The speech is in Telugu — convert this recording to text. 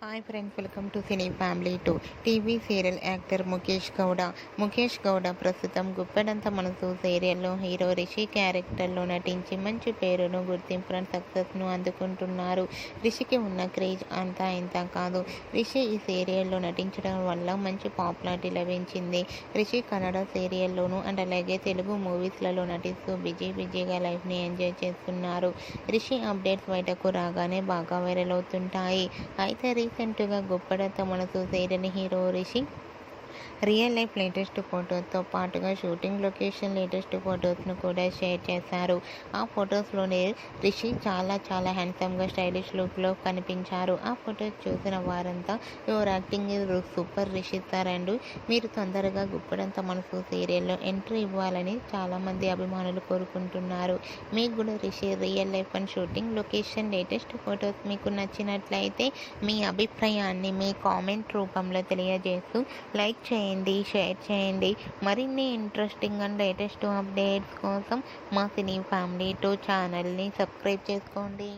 Hi friends, welcome to cine family 2. TV serial actor Mukesh Gowda. Mukesh Gowda ప్రస్తుతం గుప్పెడంత మనసు సీరియల్లో హీరో రిషి క్యారెక్టర్లో నటించి మంచి పేరును, గుర్తింపును, సక్సెస్ను అందుకుంటున్నారు. రిషికి ఉన్న క్రేజ్ అంతా ఇంత కాదు. రిషి ఈ సీరియల్లో నటించడం వల్ల మంచి పాపులారిటీ లభించింది. రిషి కన్నడ సీరియల్లోనూ అండ్ అలాగే తెలుగు మూవీస్లలో నటిస్తూ బిజీగా లైఫ్ని ఎంజాయ్ చేస్తున్నారు. రిషి అప్డేట్స్ బయటకు రాగానే బాగా వైరల్ అవుతుంటాయి. అయితే రీసెంట్గా Guppedantha Manasu serial hero Rishi real life latest ఫొటోస్తో పాటుగా షూటింగ్ లొకేషన్ లేటెస్ట్ ఫొటోస్ను కూడా షేర్ చేశారు. ఆ ఫొటోస్లోనే రిషి చాలా హ్యాండ్సమ్గా స్టైలిష్ లుక్లో కనిపించారు. ఆ ఫొటోస్ చూసిన వారంతా your acting super Rishi sir and మీరు తొందరగా గుప్పెడంత మనసు సీరియల్లో ఎంట్రీ ఇవ్వాలని చాలామంది అభిమానులు కోరుకుంటున్నారు. మీకు కూడా Rishi real life and shooting location latest photos మీకు నచ్చినట్లయితే మీ అభిప్రాయాన్ని మీ కామెంట్ రూపంలో తెలియజేస్తూ లైక్ చేయండి, షేర్ చేయండి. మరిన్ని ఇంట్రెస్టింగ్ అండ్ లేటెస్ట్ అప్డేట్స్ కోసం మా సినీ ఫ్యామిలీ 2 ఛానల్ని సబ్స్క్రైబ్ చేసుకోండి.